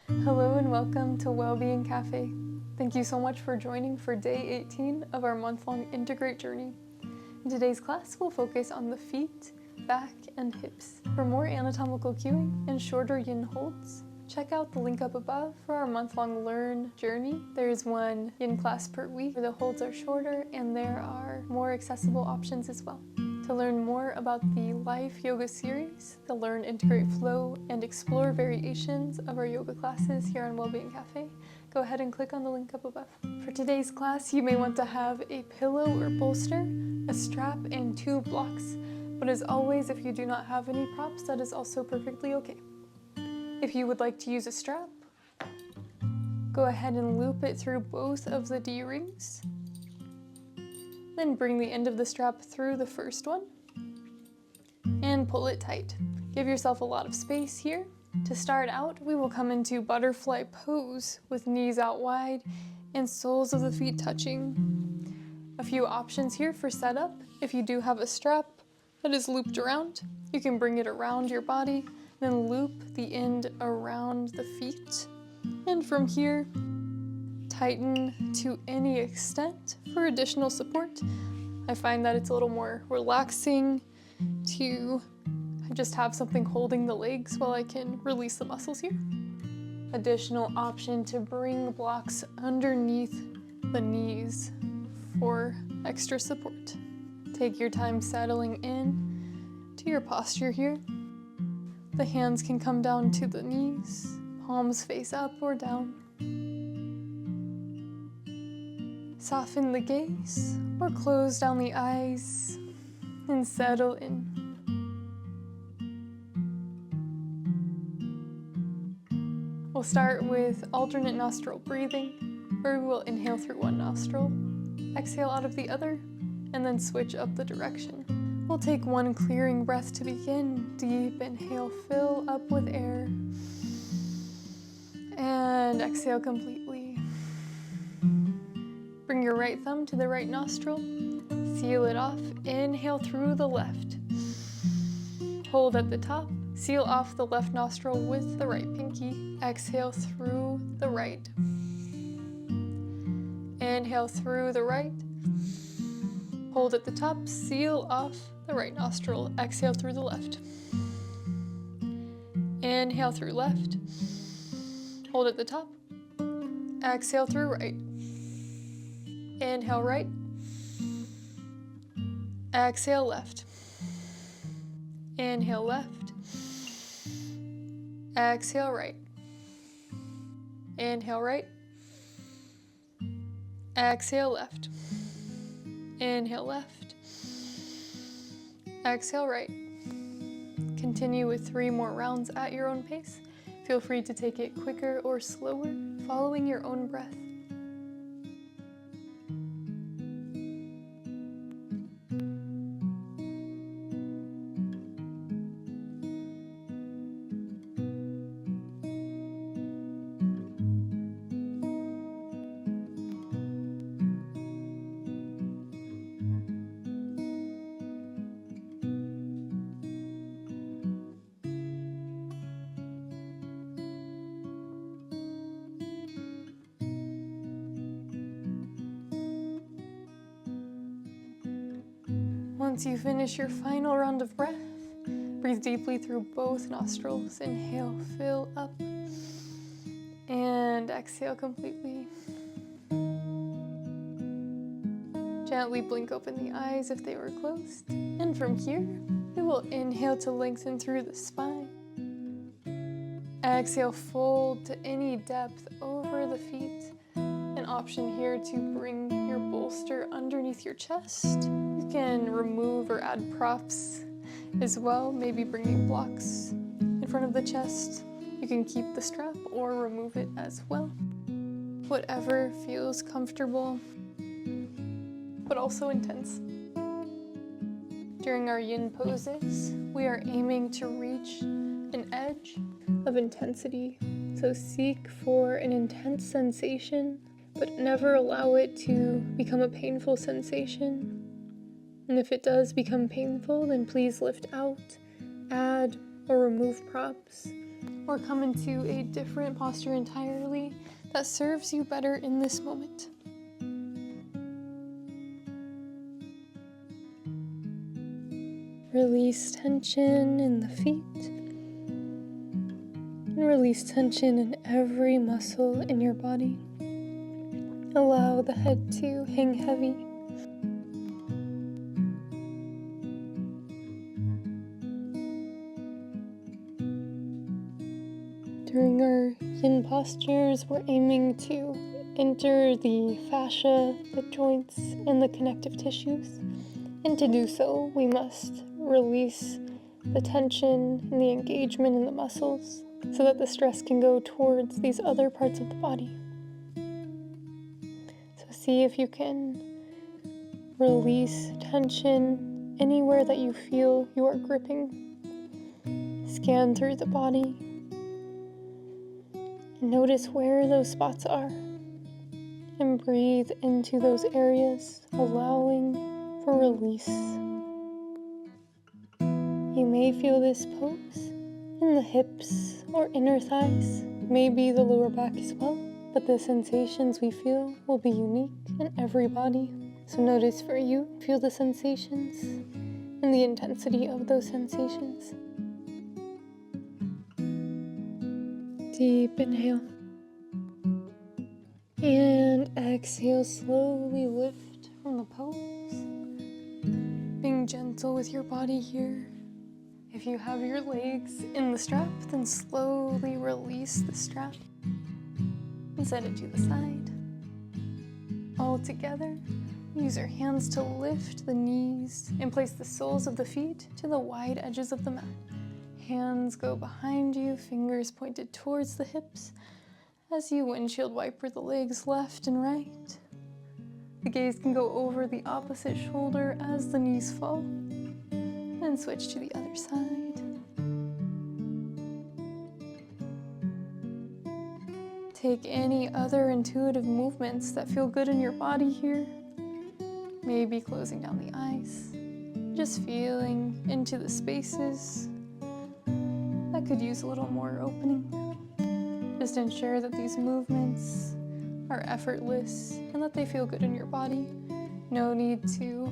Hello and welcome to Wellbeing Café. Thank you so much for joining for day 18 of our month-long Integrate journey. In today's class, we'll focus on the feet, back, and hips. For more anatomical cueing and shorter yin holds, check out the link up above for our month-long Learn journey. There's one yin class per week where the holds are shorter and there are more accessible options as well. To learn more about the Life Yoga series, the Learn, Integrate, Flow, and explore variations of our yoga classes here on Wellbeing Café, go ahead and click on the link up above. For today's class, you may want to have a pillow or bolster, a strap, and 2 blocks. But as always, if you do not have any props, that is also perfectly okay. If you would like to use a strap, go ahead and loop it through both of the D-rings. Then bring the end of the strap through the first one and pull it tight. Give yourself a lot of space here. To start out, we will come into butterfly pose with knees out wide and soles of the feet touching. A few options here for setup. If you do have a strap that is looped around, you can bring it around your body, then loop the end around the feet. And from here, tighten to any extent for additional support. I find that it's a little more relaxing to just have something holding the legs while I can release the muscles here. Additional option to bring blocks underneath the knees for extra support. Take your time settling in to your posture here. The hands can come down to the knees, palms face up or down. Soften the gaze or close down the eyes and settle in. We'll start with alternate nostril breathing, where we will inhale through one nostril, exhale out of the other, and then switch up the direction. We'll take one clearing breath to begin. Deep inhale, fill up with air, and exhale completely. Bring your right thumb to the right nostril, seal it off, inhale through the left. Hold at the top, seal off the left nostril with the right pinky, exhale through the right. Inhale through the right, hold at the top, seal off the right nostril, exhale through the left. Inhale through left, hold at the top, exhale through right. Inhale right, exhale left. Inhale left, exhale right. Inhale right, exhale left. Inhale left, exhale right. Continue with 3 more rounds at your own pace. Feel free to take it quicker or slower, following your own breath. Once you finish your final round of breath, breathe deeply through both nostrils. Inhale, fill up, and exhale completely. Gently blink open the eyes if they were closed. And from here, we will inhale to lengthen through the spine. Exhale, fold to any depth over the feet. An option here to bring your bolster underneath your chest. You can remove or add props as well, maybe bringing blocks in front of the chest. You can keep the strap or remove it as well. Whatever feels comfortable, but also intense. During our yin poses, we are aiming to reach an edge of intensity. So seek for an intense sensation, but never allow it to become a painful sensation. And if it does become painful, then please lift out, add or remove props, or come into a different posture entirely that serves you better in this moment. Release tension in the feet, and release tension in every muscle in your body. Allow the head to hang heavy. During our yin postures, we're aiming to enter the fascia, the joints, and the connective tissues. And to do so, we must release the tension and the engagement in the muscles so that the stress can go towards these other parts of the body. So see if you can release tension anywhere that you feel you are gripping. Scan through the body and notice where those spots are. And breathe into those areas, allowing for release. You may feel this pose in the hips or inner thighs, maybe the lower back as well, but the sensations we feel will be unique in every body. So notice for you, feel the sensations and the intensity of those sensations. Deep inhale. And exhale, slowly lift from the pose. Being gentle with your body here. If you have your legs in the strap, then slowly release the strap and set it to the side. All together, use your hands to lift the knees and place the soles of the feet to the wide edges of the mat. Hands go behind you, fingers pointed towards the hips as you windshield wiper the legs left and right. The gaze can go over the opposite shoulder as the knees fall, and switch to the other side. Take any other intuitive movements that feel good in your body here. Maybe closing down the eyes, just feeling into the spaces that could use a little more opening. Just ensure that these movements are effortless and that they feel good in your body. No need to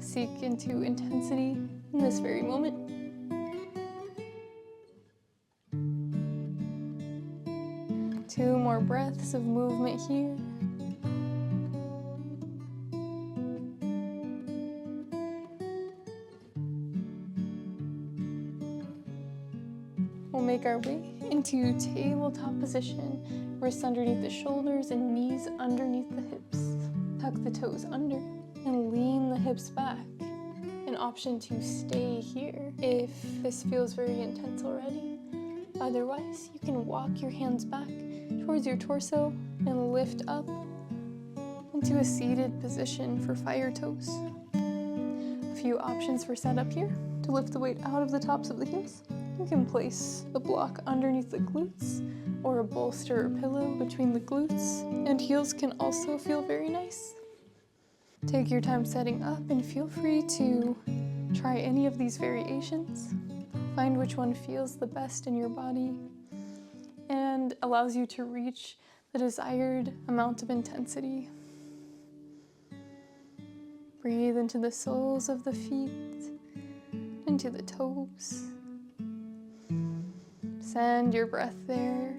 seek into intensity in this very moment. Two more breaths of movement here. We'll make our way into tabletop position, wrists underneath the shoulders and knees underneath the hips. Tuck the toes under and lean the hips back. An option to stay here if this feels very intense already. Otherwise, you can walk your hands back towards your torso and lift up into a seated position for fire toes. A few options for setup here. To lift the weight out of the tops of the heels, you can place a block underneath the glutes or a bolster or pillow between the glutes, and heels can also feel very nice. Take your time setting up and feel free to try any of these variations. Find which one feels the best in your body and allows you to reach the desired amount of intensity. Breathe into the soles of the feet, into the toes. Send your breath there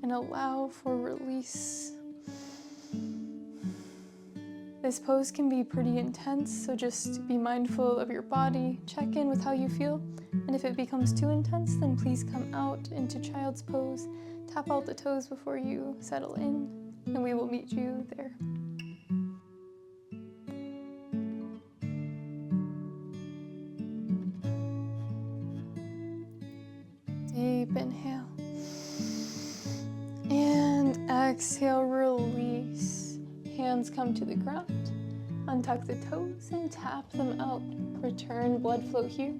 and allow for release. This pose can be pretty intense, so just be mindful of your body, check in with how you feel, and if it becomes too intense, then please come out into child's pose, tap out the toes before you settle in, and we will meet you there. Deep inhale. And exhale, release. Hands come to the ground. Untuck the toes and tap them out. Return blood flow here.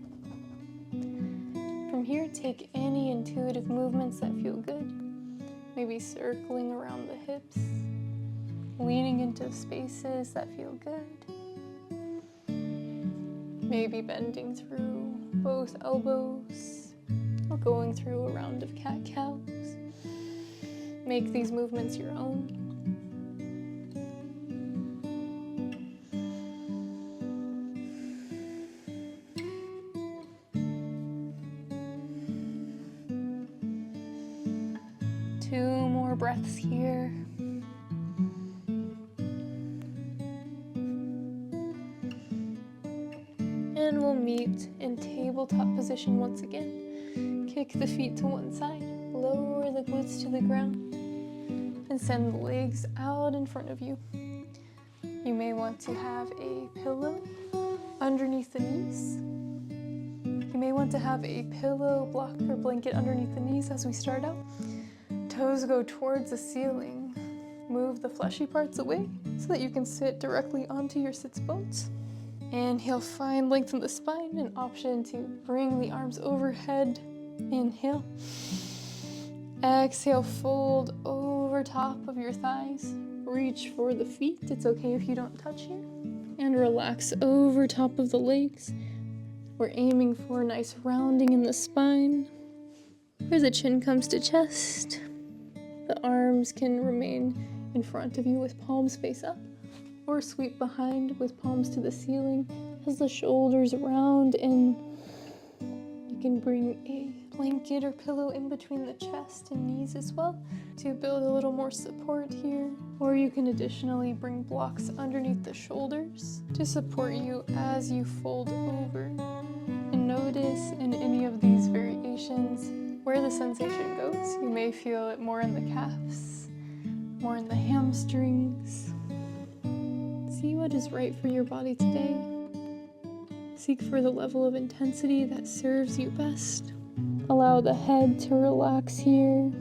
From here, take any intuitive movements that feel good. Maybe circling around the hips, leaning into spaces that feel good. Maybe bending through both elbows or going through a round of cat-cows. Make these movements your own. Two more breaths here. And we'll meet in tabletop position once again. Kick the feet to one side, lower the glutes to the ground, and send the legs out in front of you. You may want to have a pillow underneath the knees. You may want to have a pillow, block, or blanket underneath the knees as we start out. Toes go towards the ceiling. Move the fleshy parts away so that you can sit directly onto your sits bones. Inhale, find length in the spine, an option to bring the arms overhead. Inhale. Exhale, fold over top of your thighs. Reach for the feet, it's okay if you don't touch here. And relax over top of the legs. We're aiming for a nice rounding in the spine, where the chin comes to chest. The arms can remain in front of you with palms face up, or sweep behind with palms to the ceiling as the shoulders round in. You can bring a blanket or pillow in between the chest and knees as well to build a little more support here. Or you can additionally bring blocks underneath the shoulders to support you as you fold over. And notice in any of these variations where the sensation goes. You may feel it more in the calves, more in the hamstrings. See what is right for your body today. Seek for the level of intensity that serves you best. Allow the head to relax here.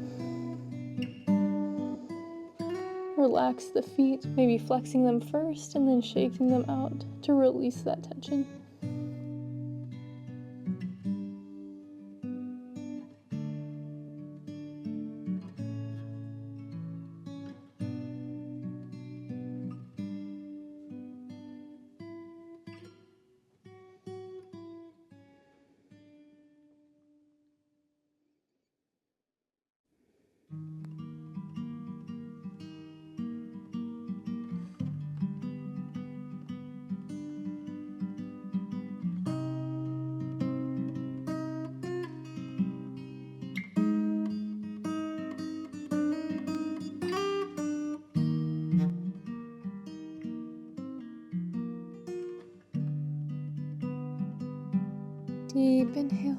Relax the feet, maybe flexing them first and then shaking them out to release that tension. Deep inhale.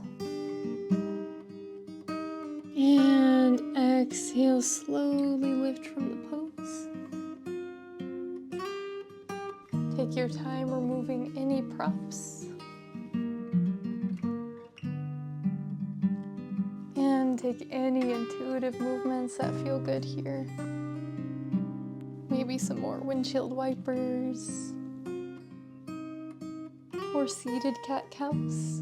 And exhale, slowly lift from the pose. Take your time removing any props. And take any intuitive movements that feel good here. Maybe some more windshield wipers. Or seated cat-cows.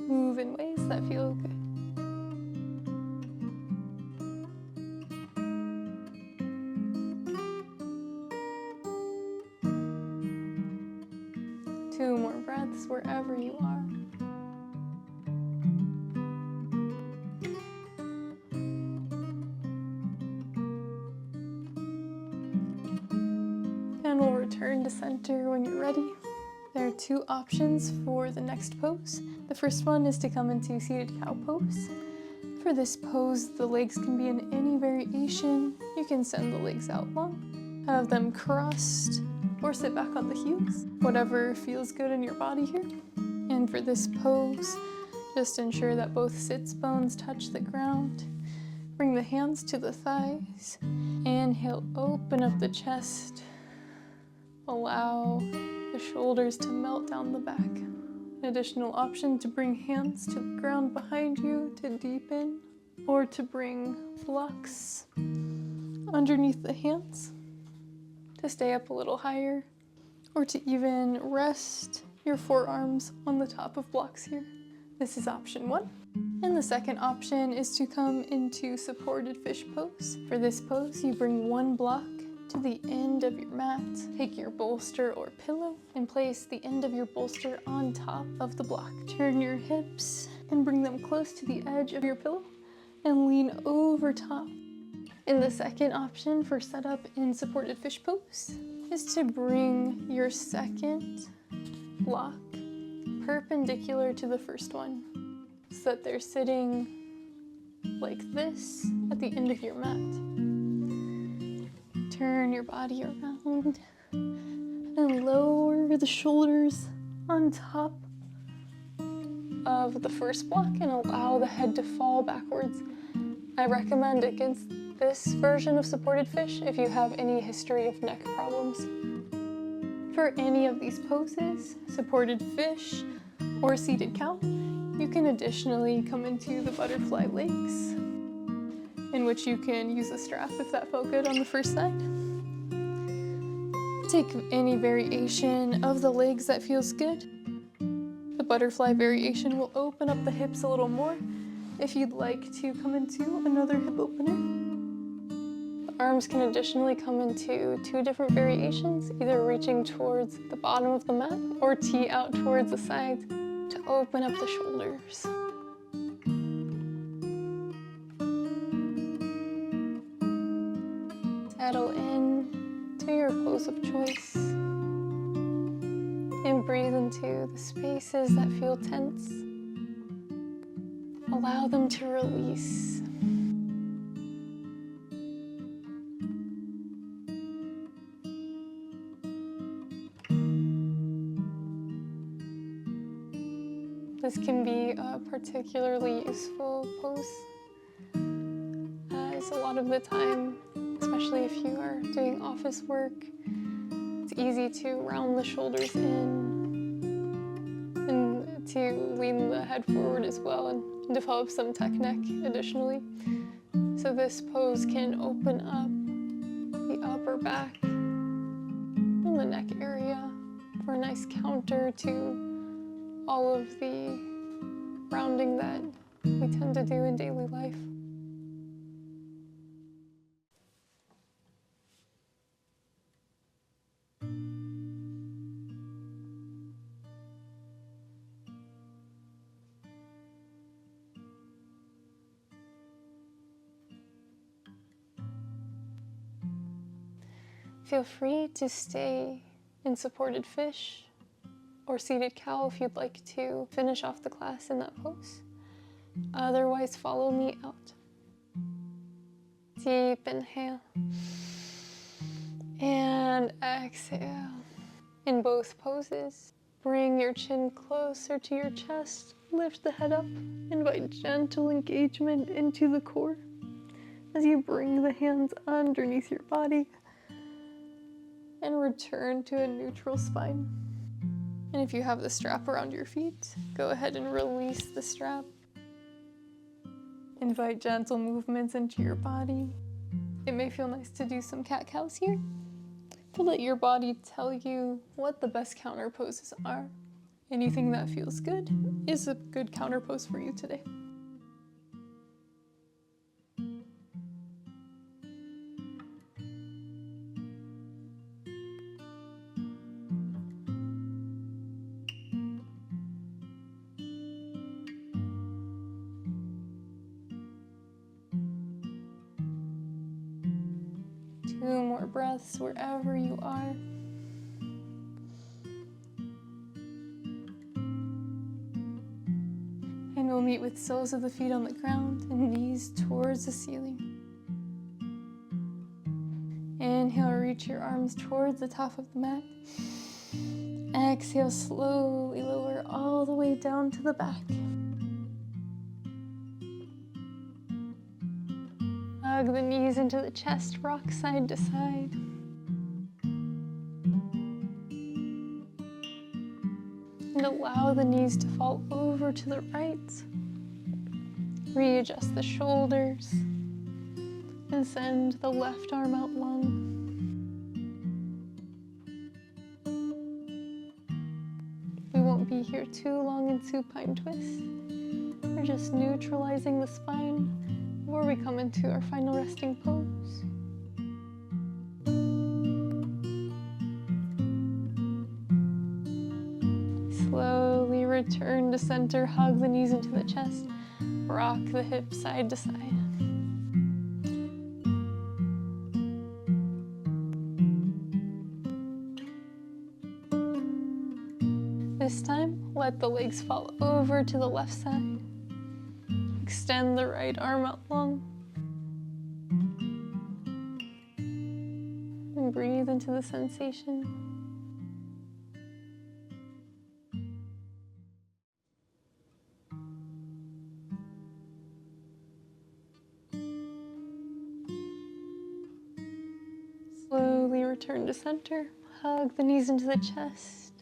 Move in ways that feel good. Two more breaths wherever you are. And we'll return to center when you're ready. There are two options for the next pose. The first one is to come into seated cow pose. For this pose, the legs can be in any variation. You can send the legs out long, have them crossed, or sit back on the heels. Whatever feels good in your body here. And for this pose, just ensure that both sits bones touch the ground. Bring the hands to the thighs. Inhale, open up the chest. Allow the shoulders to melt down the back. An additional option to bring hands to the ground behind you to deepen, or to bring blocks underneath the hands to stay up a little higher, or to even rest your forearms on the top of blocks here. This is option one. And the second option is to come into supported fish pose. For this pose, you bring one block to the end of your mat. Take your bolster or pillow and place the end of your bolster on top of the block. Turn your hips and bring them close to the edge of your pillow and lean over top. And the second option for setup in supported fish pose is to bring your second block perpendicular to the first one so that they're sitting like this at the end of your mat. Turn your body around and lower the shoulders on top of the first block and allow the head to fall backwards. I recommend against this version of supported fish if you have any history of neck problems. For any of these poses, supported fish or seated cow, you can additionally come into the butterfly legs, in which you can use a strap if that felt good on the first side. Take any variation of the legs that feels good. The butterfly variation will open up the hips a little more if you'd like to come into another hip opener. The arms can additionally come into two different variations, either reaching towards the bottom of the mat or tee out towards the sides to open up the shoulders. Settle in to your pose of choice and breathe into the spaces that feel tense. Allow them to release. This can be a particularly useful pose, as a lot of the time, especially if you are doing office work, it's easy to round the shoulders in and to lean the head forward as well and develop some technique additionally. So this pose can open up the upper back and the neck area for a nice counter to all of the rounding that we tend to do in daily life. Feel free to stay in supported fish or seated cow if you'd like to finish off the class in that pose. Otherwise, follow me out. Deep inhale and exhale. In both poses, bring your chin closer to your chest, lift the head up, invite gentle engagement into the core as you bring the hands underneath your body and return to a neutral spine. And if you have the strap around your feet, go ahead and release the strap. Invite gentle movements into your body. It may feel nice to do some cat-cows here, to let your body tell you what the best counter poses are. Anything that feels good is a good counter pose for you today. Two more breaths wherever you are. And we'll meet with soles of the feet on the ground and knees towards the ceiling. Inhale, reach your arms towards the top of the mat. Exhale, slowly lower all the way down to the back. Hug the knees into the chest, rock side to side. And allow the knees to fall over to the right. Readjust the shoulders and send the left arm out long. We won't be here too long in supine twist. We're just neutralizing the spine before we come into our final resting pose. return to center, hug the knees into the chest, rock the hips side to side. This time, let the legs fall over to the left side. Extend the right arm out long. And breathe into the sensation. Slowly return to center. Hug the knees into the chest.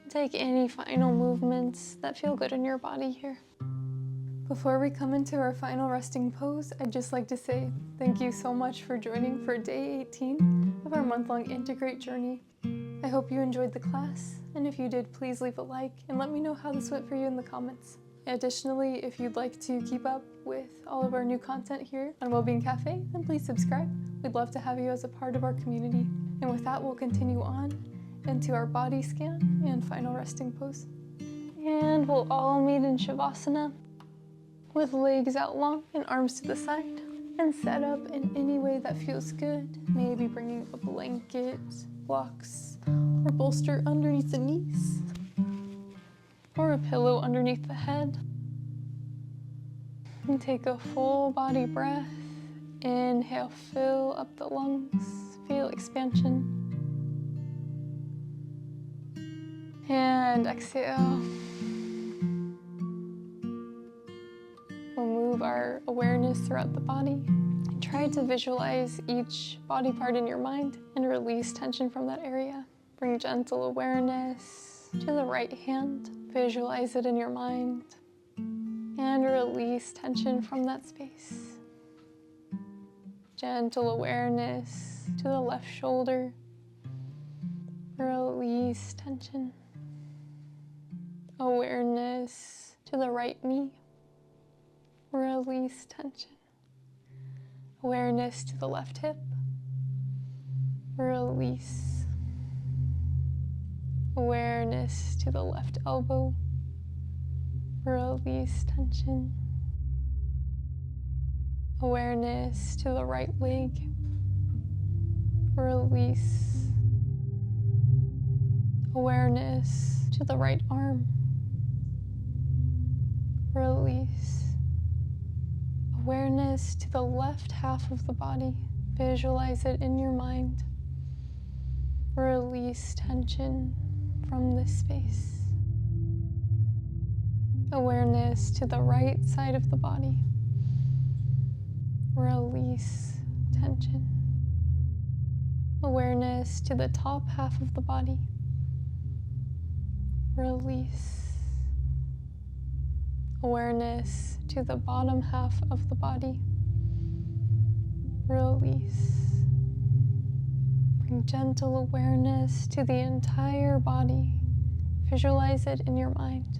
Take any final movements that feel good in your body here. Before we come into our final resting pose, I'd just like to say thank you so much for joining for day 18 of our month-long Integrate journey. I hope you enjoyed the class, and if you did, please leave a like and let me know how this went for you in the comments. Additionally, if you'd like to keep up with all of our new content here on Wellbeing Café, then please subscribe. We'd love to have you as a part of our community. And with that, we'll continue on into our body scan and final resting pose. And we'll all meet in Shavasana with legs out long and arms to the side, and set up in any way that feels good. Maybe bringing a blanket, blocks, or bolster underneath the knees, or a pillow underneath the head. And take a full body breath. Inhale, fill up the lungs, feel expansion. And exhale. We'll move our awareness throughout the body. Try to visualize each body part in your mind and release tension from that area. Bring gentle awareness to the right hand. Visualize it in your mind and release tension from that space. Gentle awareness to the left shoulder. Release tension. Awareness to the right knee. Release tension. Awareness to the left hip. Release. Awareness to the left elbow. Release tension. Awareness to the right leg. Release. Awareness to the right arm. Release. Awareness to the left half of the body. Visualize it in your mind. Release tension from this space. Awareness to the right side of the body. Release tension. Awareness to the top half of the body. Release. Awareness to the bottom half of the body. Release. Bring gentle awareness to the entire body. Visualize it in your mind.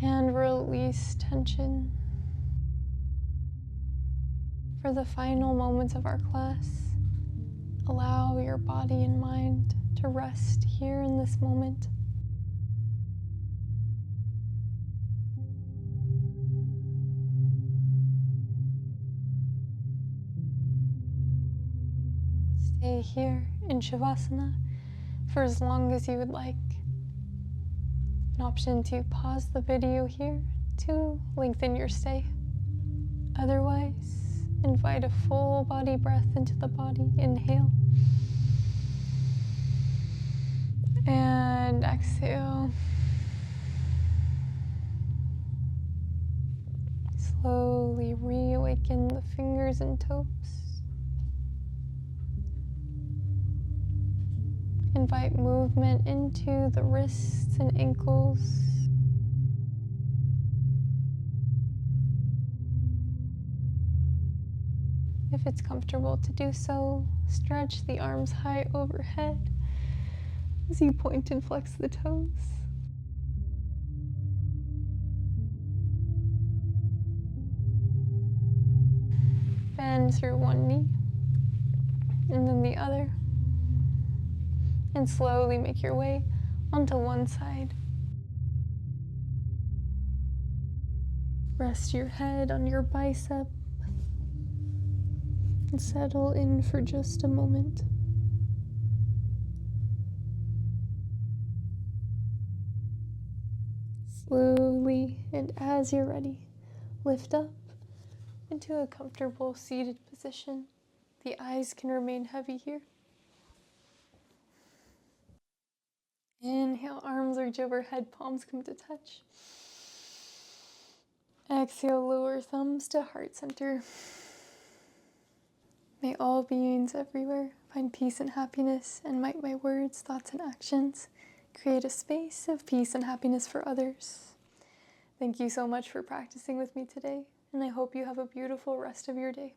And release tension. For the final moments of our class, allow your body and mind to rest here in this moment. Stay here in Shavasana for as long as you would like. An option to pause the video here to lengthen your stay. Otherwise, invite a full body breath into the body. Inhale. And exhale. Slowly reawaken the fingers and toes. Invite movement into the wrists and ankles. If it's comfortable to do so, stretch the arms high overhead as you point and flex the toes. Bend through one knee and then the other. And slowly make your way onto one side. Rest your head on your bicep and settle in for just a moment. Slowly, and as you're ready, lift up into a comfortable seated position. The eyes can remain heavy here. Inhale, arms reach overhead, palms come to touch. Exhale, lower thumbs to heart center. May all beings everywhere find peace and happiness, and might my words, thoughts, and actions create a space of peace and happiness for others. Thank you so much for practicing with me today, and I hope you have a beautiful rest of your day.